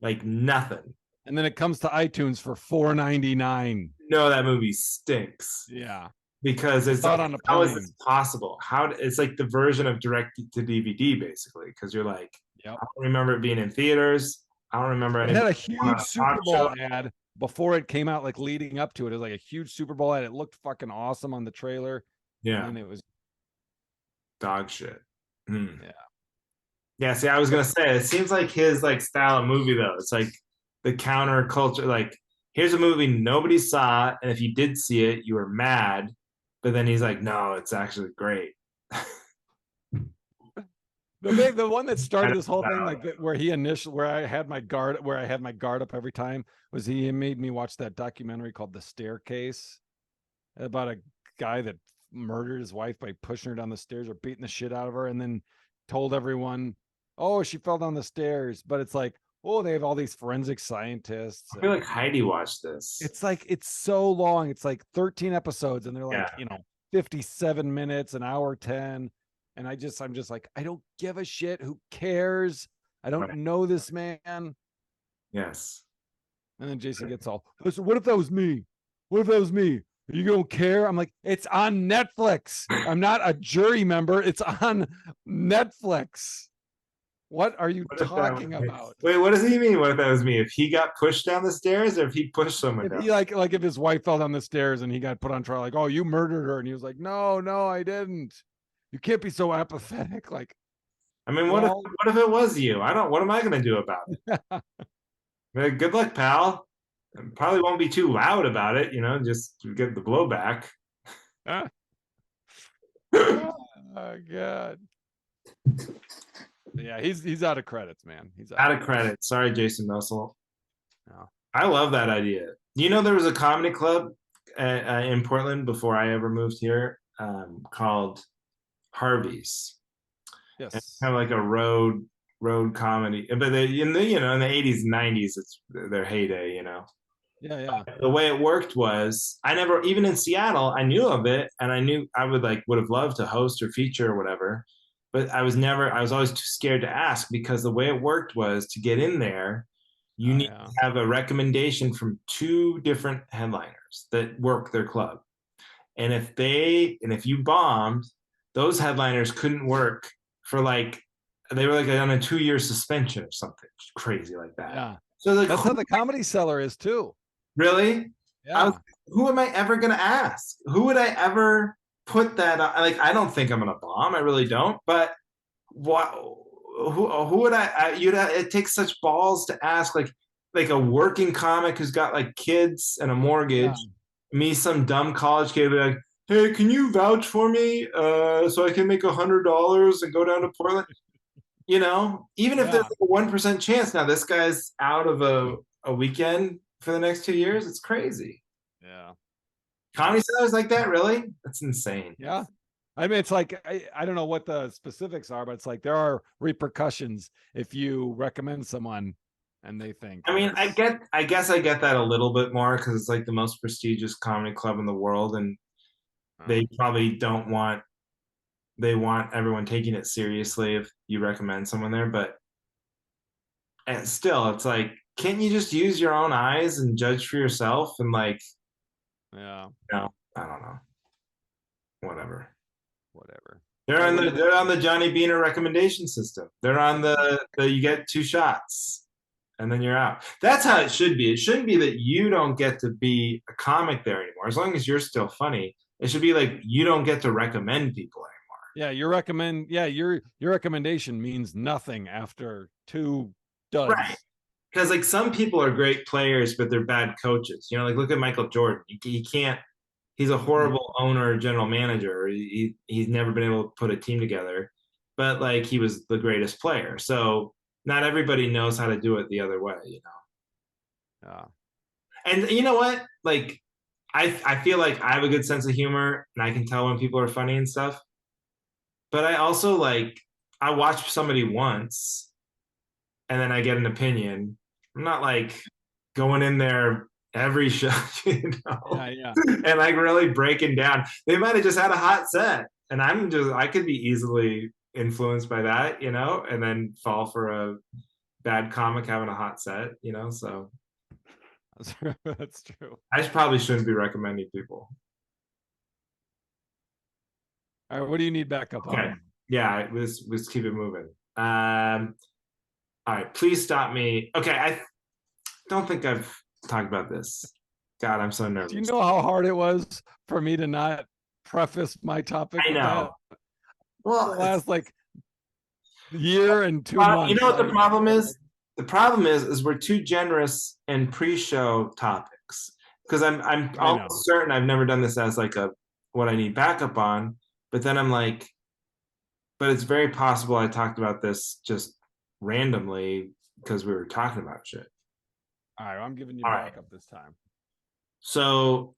S1: like nothing.
S2: And then it comes to iTunes for $4.99.
S1: No, that movie stinks
S2: Yeah,
S1: because
S2: I
S1: it's
S2: saw
S1: like,
S2: it on a
S1: how is this
S2: plane.
S1: possible? It's like the version of direct to DVD basically because you're like,
S2: Yep.
S1: I don't remember it being in theaters. I don't remember
S2: It had
S1: anybody
S2: a
S1: on
S2: huge
S1: a talk
S2: Super
S1: show.
S2: Bowl ad before it came out, like leading up to it. It was like a huge Super Bowl ad. It looked fucking awesome on the trailer. And
S1: Yeah,
S2: then it was,
S1: dog shit. Hmm.
S2: yeah.
S1: Yeah, see, I was gonna say it seems like his like style of movie though. It's like the counterculture. Like, here's a movie nobody saw, and if you did see it, you were mad. But then he's like, no, it's actually great.
S2: The one that started
S1: Kind
S2: this whole thing,
S1: of
S2: like where he initially, where I had my guard up every time, was he made me watch that documentary called The Staircase about a guy that murdered his wife by pushing her down the stairs or beating the shit out of her, and then told everyone, "Oh, she fell down the stairs." But it's like, oh, they have all these forensic scientists,
S1: I feel
S2: and
S1: like Heidi watched this.
S2: it's like it's so long. It's like 13 episodes, and they're
S1: Yeah,
S2: like, 57 minutes, an hour 10. And I'm just like, I don't give a shit. Who cares? I don't
S1: right.
S2: know this man. And
S1: Yes.
S2: then Jason gets all, "So what if that was me? What if that was me? You don't care?" I'm like, it's on Netflix. I'm not a jury member. It's on Netflix. What are you
S1: What if that was
S2: talking
S1: me?
S2: about?
S1: Wait, what does he mean? What if that was me? If he got pushed down the stairs, or if he pushed someone
S2: If
S1: down?
S2: he like if his wife fell down the stairs and he got put on trial, like, "Oh, you murdered her," and he was like, "No, no, I didn't." You can't be so apathetic. Like,
S1: I mean,
S2: well,
S1: what if it was you? I don't. What am I gonna do about it? Good luck, pal. Probably won't be too loud about it. Just get the blowback.
S2: oh god. Yeah, he's out of credits, man. He's out
S1: Out
S2: of
S1: of
S2: credits.
S1: credit. Sorry, Jason Nussel.
S2: No.
S1: I love that idea. There was a comedy club in Portland before I ever moved here, called Harvey's. And it's
S2: Yes.
S1: kind of like a road comedy, but in the 80s and 90s, it's their heyday.
S2: Yeah, yeah.
S1: The way it worked was I never, even in Seattle, I knew of it and I knew I would have loved to host or feature or whatever, but I was always too scared to ask because the way it worked was to get in there, you
S2: Oh
S1: need
S2: yeah.
S1: to have a recommendation from two different headliners that work their club. And if you bombed, those headliners couldn't work for like, they were like on a 2-year suspension or something crazy like that.
S2: Yeah.
S1: So like,
S2: That's how the Comedy Cellar is too.
S1: really? I was,
S2: Yeah.
S1: who am I ever gonna ask? Who would I ever put that on? Like, I don't think I'm gonna bomb. I really don't. But what? Who would it takes such balls to ask like a working comic who's got like kids and a
S2: Yeah.
S1: mortgage. Me, some dumb college kid, be like, hey, can you vouch for me so I can make $100 and go down to Portland? Even if there's
S2: Yeah.
S1: like a 1% chance now, this guy's out of a weekend for the next 2 years. It's crazy.
S2: Yeah.
S1: Comedy sellers like that, really? That's insane.
S2: Yeah. I mean, it's like I don't know what the specifics are, but it's like there are repercussions if you recommend someone and they think
S1: I mean,
S2: it's
S1: I guess I get that a little bit more because it's like the most prestigious comedy club in the world, and
S2: oh,
S1: they probably don't want they want everyone taking it seriously if you recommend someone there. But and still, it's like, can't you just use your own eyes and judge for yourself? And like,
S2: yeah.
S1: no, I don't know. whatever.
S2: Whatever.
S1: They're
S2: All right,
S1: on
S2: what do
S1: the
S2: you
S1: they're on the Johnny Beaner recommendation system. They're on the you get 2 shots and then you're out. That's how it should be. It shouldn't be that you don't get to be a comic there anymore. As long as you're still funny, it should be like you don't get to recommend people
S2: Yeah, your recommendation means nothing after 2
S1: anymore. Right.
S2: duds.
S1: Because like some people are great players, but they're bad coaches. You know, like look at Michael Jordan. He can't. He's a horrible owner, general manager. He's never been able to put a team together, but like he was the greatest player. So not everybody knows how to do it the other way, you know.
S2: Yeah.
S1: And you know what? Like I feel like I have a good sense of humor, and I can tell when people are funny and stuff. But I also like I watch somebody once, and then I get an opinion. I'm not like going in there every show, you know,
S2: Yeah, yeah.
S1: and like really breaking down. They might have just had a hot set, and I could be easily influenced by that, you know, and then fall for a bad comic having a hot set, you know. So
S2: That's true.
S1: I probably shouldn't be recommending people.
S2: All right, what do you need backup
S1: Okay,
S2: on?
S1: yeah, let's keep it moving. All right, please stop me. Okay, I don't think I've talked about this. God, I'm so
S2: Do you
S1: nervous.
S2: know how hard it was for me to not preface my topic
S1: I
S2: with
S1: know.
S2: that? The
S1: Well,
S2: last like year and 2 months.
S1: you know what the problem is? The problem is we're too generous in pre-show topics because I'm
S2: I know.
S1: almost certain I've never done this as like a what I need backup on, but then I'm like, but it's very possible I talked about this just randomly because we were talking about shit.
S2: All right, I'm giving you
S1: All right,
S2: backup this time.
S1: so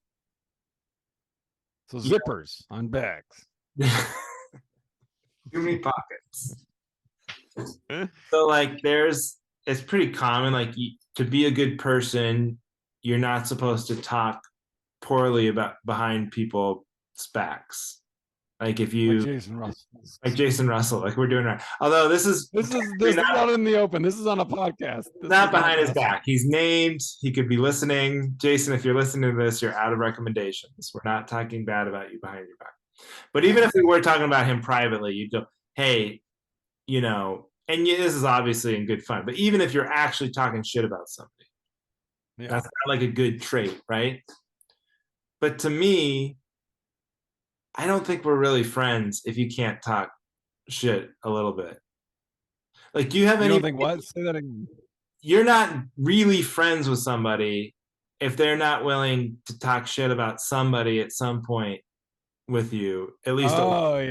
S2: So
S1: you
S2: zippers on bags.
S1: know, too many pockets.
S2: Huh?
S1: So like, it's pretty common like to be a good person, you're not supposed to talk poorly about behind people's backs. Like if
S2: Like
S1: you
S2: Jason Russell.
S1: like Jason Russell, like we're doing right. Although this is
S2: This is
S1: not
S2: out in the open. This is on a podcast. This
S1: not
S2: is not
S1: behind his
S2: gossip.
S1: back. He's named. He could be listening. Jason, if you're listening to this, you're out of recommendations. We're not talking bad about you behind your back. But even
S2: Yeah.
S1: if we were talking about him privately, you'd go, hey, you know, and this is obviously in good fun. But even if you're actually talking shit about somebody,
S2: Yeah.
S1: that's not like a good trait, right? But to me, I don't think we're really friends if you can't talk shit a little bit. Like, do you have
S2: You
S1: any?
S2: don't think what? Say that again.
S1: You're not really friends with somebody if they're not willing to talk shit about somebody at some point with you, at least.
S2: Oh, yeah,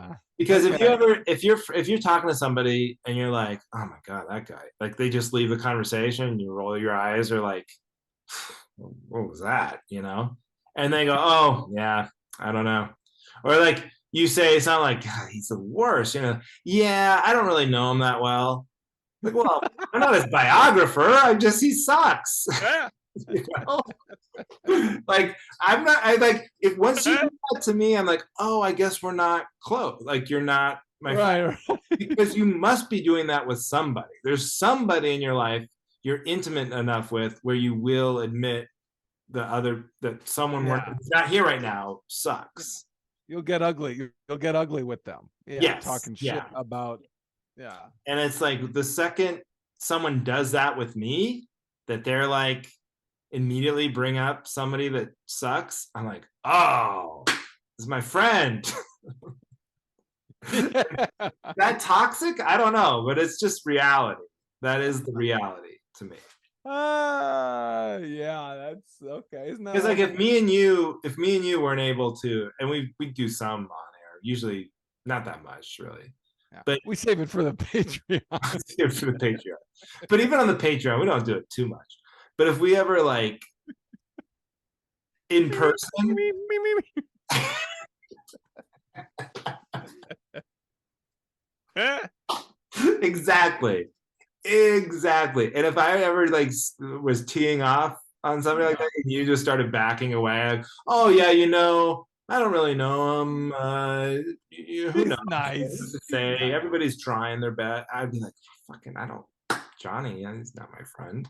S2: yeah.
S1: Because if you
S2: Okay.
S1: ever, if you're talking to somebody and you're like, oh my god, that guy, like they just leave the conversation, and you roll your eyes, or like, what was that, you know? And they go, oh yeah, I don't know, or like you say something like, God, he's the worst, you know? Yeah, I don't really know him that well. Like, well, I'm not his biographer. I just he sucks.
S2: Yeah.
S1: You know? Like I'm not. I like if once you do that to me, I'm like, oh, I guess we're not close. Like you're not my friend
S2: Right.
S1: because you must be doing that with somebody. There's somebody in your life you're intimate enough with where you will admit that someone we're
S2: Yeah.
S1: not here right now sucks.
S2: You'll get ugly. You'll get ugly with them. Yeah.
S1: Yes,
S2: Talking shit
S1: yeah.
S2: about. Yeah.
S1: And it's like the second someone does that with me, that they're like immediately bring up somebody that sucks, I'm like, oh, this is my friend. That toxic? I don't know, but it's just reality. That is the reality to me.
S2: Yeah, that's okay. Isn't that
S1: Because like
S2: awesome?
S1: if me and you weren't able to, and we do some on air, usually not that much really,
S2: Yeah.
S1: but
S2: We save it for the Patreon.
S1: for the Patreon. But even on the Patreon, we don't do it too much. But if we ever like in person, exactly. Exactly. And if I ever like was teeing off on something like
S2: Yeah.
S1: that, and you just started backing away, like, oh yeah, you know, I don't really know him. Who knows
S2: He's
S1: what
S2: nice.
S1: to
S2: He's
S1: say?
S2: nice.
S1: Everybody's trying their best. I'd be like, fucking, I don't, Johnny, he's not my friend.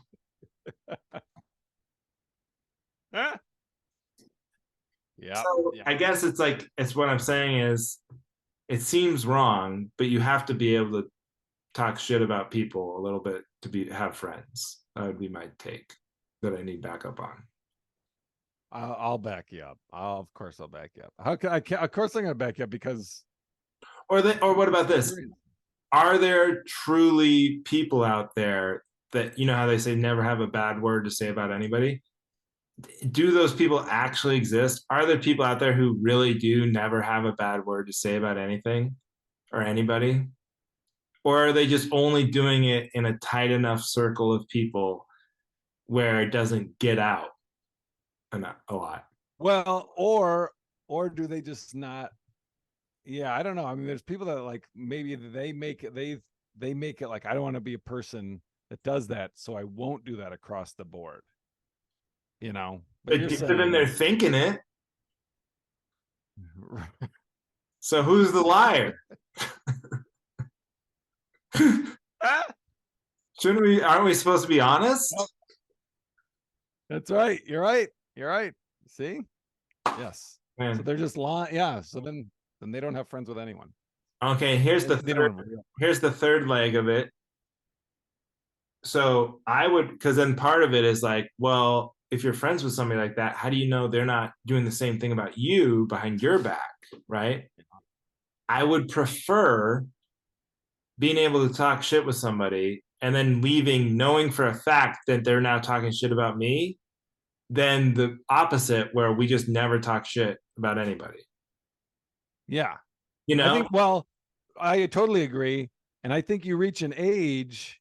S2: Yeah.
S1: So
S2: Yeah.
S1: I guess it's what I'm saying is it seems wrong, but you have to be able to talk shit about people a little bit to have friends. That would be my take that I need backup on.
S2: I'll back you up. Of course, I'll back you up. How can I? Can, of course, I'm going to back you up because
S1: Or what about this?
S2: experience.
S1: Are there truly people out there that, you know how they say never have a bad word to say about anybody? Do those people actually exist? Are there people out there who really do never have a bad word to say about anything or anybody? Or are they just only doing it in a tight enough circle of people where it doesn't get out a lot?
S2: Well, or do they just not? Yeah, I don't know. I mean, there's people that like maybe they make it they make it like I don't want to be a person that does that, so I won't do that across the board. You know, but you're
S1: But then they're
S2: saying
S1: thinking it. So who's the liar? Shouldn't we? Aren't we supposed to be honest?
S2: Nope. That's right. You're right. You're right. See? Yes.
S1: Man.
S2: So they're just lying. Yeah. So then they don't have friends with anyone.
S1: Okay,
S2: They don't have real.
S1: here's the third leg of it. So I would, because then part of it is like, well, if you're friends with somebody like that, how do you know they're not doing the same thing about you behind your back, right? I would prefer being able to talk shit with somebody and then leaving knowing for a fact that they're now talking shit about me than the opposite where we just never talk shit about anybody.
S2: Yeah.
S1: You
S2: I
S1: know?
S2: think, well, I totally agree. And I think you reach an age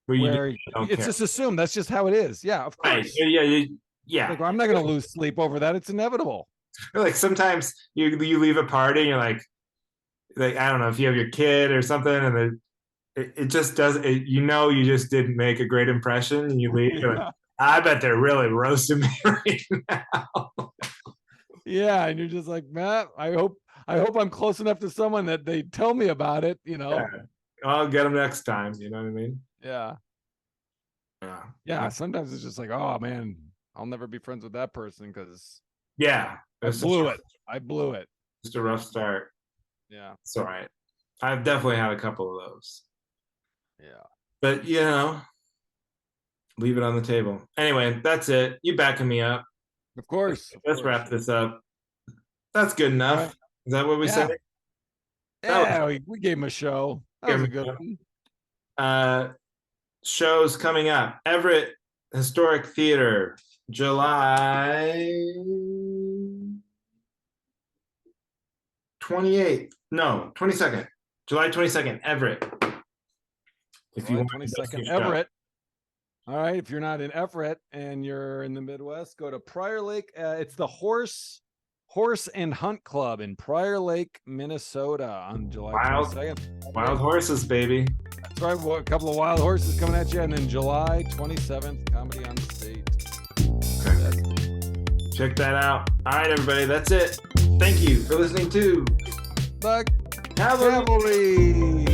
S1: Where you
S2: where
S1: don't
S2: it's
S1: care.
S2: just assumed that's just how it is. Yeah, of
S1: Right.
S2: course.
S1: Yeah.
S2: Like, well, I'm not going to lose sleep over that. It's inevitable.
S1: Like sometimes you leave a party and you're like I don't know if you have your kid or something and it just does it, you know you just didn't make a great impression and you leave like,
S2: Yeah.
S1: I bet they're really roasting me right now.
S2: Yeah, and you're just like, Matt, I hope I'm close enough to someone that they tell me about it, you know.
S1: Yeah. I'll get them next time, you know what I mean?
S2: Yeah.
S1: Yeah.
S2: Yeah, sometimes it's just like, oh man, I'll never be friends with that person because
S1: Yeah.
S2: I blew it. I blew it.
S1: Just a rough start.
S2: Yeah.
S1: It's all right. I've definitely had a couple of those.
S2: Yeah.
S1: But you know, leave it on the table. Anyway, that's it. You backing me up.
S2: Of course.
S1: Let's wrap this up. That's good enough.
S2: Right.
S1: Is that what we
S2: Yeah.
S1: said?
S2: Yeah, we gave him a show. That was a good one.
S1: Shows coming up. Everett Historic Theater, July 28th. No, 22nd. July 22nd, Everett. If you want
S2: 22nd, Everett. All right. If you're not in Everett and you're in the Midwest, go to Prior Lake. It's the Horse and Hunt Club in Prior Lake, Minnesota on July 22nd.
S1: Wild horses, baby.
S2: That's right. Well, a couple of wild horses coming at you. And then July 27th, Comedy on State.
S1: Okay. Check that out. All right, everybody. That's it. Thank you for listening to
S2: The
S1: Cavalry.